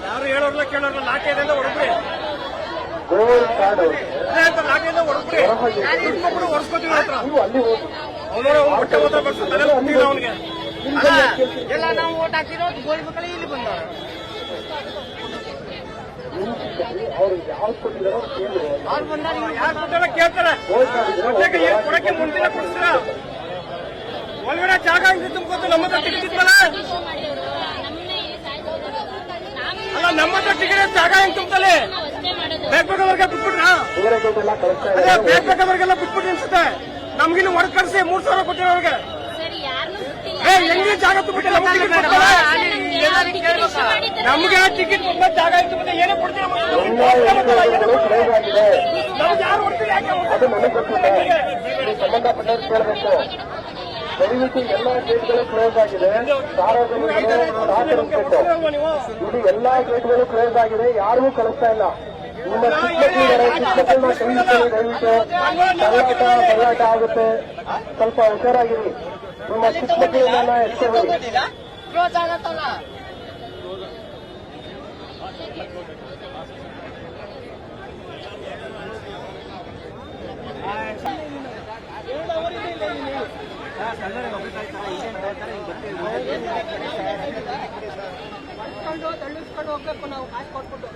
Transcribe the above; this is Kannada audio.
ಯಾರು ಹೇಳೋರ್ಲ ಕೇಳೋರ್ಲ ಲಾಠಿಯಿಂದ ಹೊಡೆದ್ರಿ ಲಾಠಿಯಿಂದ ಹೊಡೆದ್ರಿ ಹೊಡ್ಸ್ಕೊತೀವಿ ಹತ್ರ ಹೊಟ್ಟೆ ಹೋದ್ರೆ ಬರ್ತಾರೆ ಅವನಿಗೆ ಎಲ್ಲ ನಾವು ಓಟ್ ಹಾಕಿರೋದು ಗೋಳಿ ಮಕ್ಕಳು ಇಲ್ಲಿ ಬಂದವರು ಅವ್ರು ಬಂದಾಗ ಯಾರು ಕೊಟ್ಟಾರ ಕೇಳ್ತಾರೆ ಕೊಡಕ್ಕೆ ಮುಂದಿನ ಕೊಡ್ತೀರ ಒಳಗಡೆ ಜಾಗ ಹಿಂಗೆ ತುಂಬ್ಕೋತ ನಮ್ಮ ಹತ್ರ ಟಿಕೆಟ್ ಇದ್ವಲ್ಲ ಅಲ್ಲ ನಮ್ಮ ಹತ್ರ ಟಿಕೆಟ್ ಜಾಗ ಹೆಂಗ್ ತುಂಬತಲೆ ಬೇಕವ್ರಿಗೆ ಬಿಟ್ಬಿಟ್ರ ಬೇಕವ್ರಿಗೆಲ್ಲ ಬಿಟ್ಬಿಟ್ಟು ಅನ್ಸುತ್ತೆ ನಮ್ಗಿನ್ನು ಹೊರಗೆ ಕರ್ಸಿ 3,000 ಕೊಟ್ಟಿರೋರಿಗೆ ಹೆಂಗೆ ಜಾಗ ತುಂಬಿಟ್ಟು ನಮ್ಗೆ ಟಿಕೆಟ್ ತುಂಬ ಜಾಗ ಇತ್ತು ಏನೋ ಕೊಡ್ತೀವಿ ಯಾರು ಸಂಬಂಧಪಟ್ಟವ್ರು ಕೇಳಬೇಕು. ದಯವಿಟ್ಟು ಎಲ್ಲ ಗೇಟ್ಗಳು ಕ್ಲೋಸ್ ಆಗಿದೆ. ಸಾರ್ವಜನಿಕರು ಸಹಕರಿಸಬೇಕು. ಇದು ಎಲ್ಲಾ ಗೇಟ್ಗಳು ಕ್ಲೋಸ್ ಆಗಿದೆ. ಯಾರಿಗೂ ಕಳಿಸ್ತಾ ಇಲ್ಲ. ನಿಮ್ಮ ಚಿಕ್ಕಮಕ್ಕಳನ್ನ ಕೈಯಿಸ್ಕೊಳ್ಳಿ. ದಯವಿಟ್ಟು ಹೋರಾಟ ಆಗುತ್ತೆ. ಸ್ವಲ್ಪ ಹುಷಾರಾಗಿರಿ. ನಿಮ್ಮ ಚಿಕ್ಕಮಕ್ಕಳನ್ನ ಎಚ್ಚರಿಸಿ. ತಳ್ಳಿಸ್ಕೊಂಡು ಹೋಗ್ಬೇಕು ನಾವು ಕಾಸು ಕೊಟ್ಬಿಟ್ಟು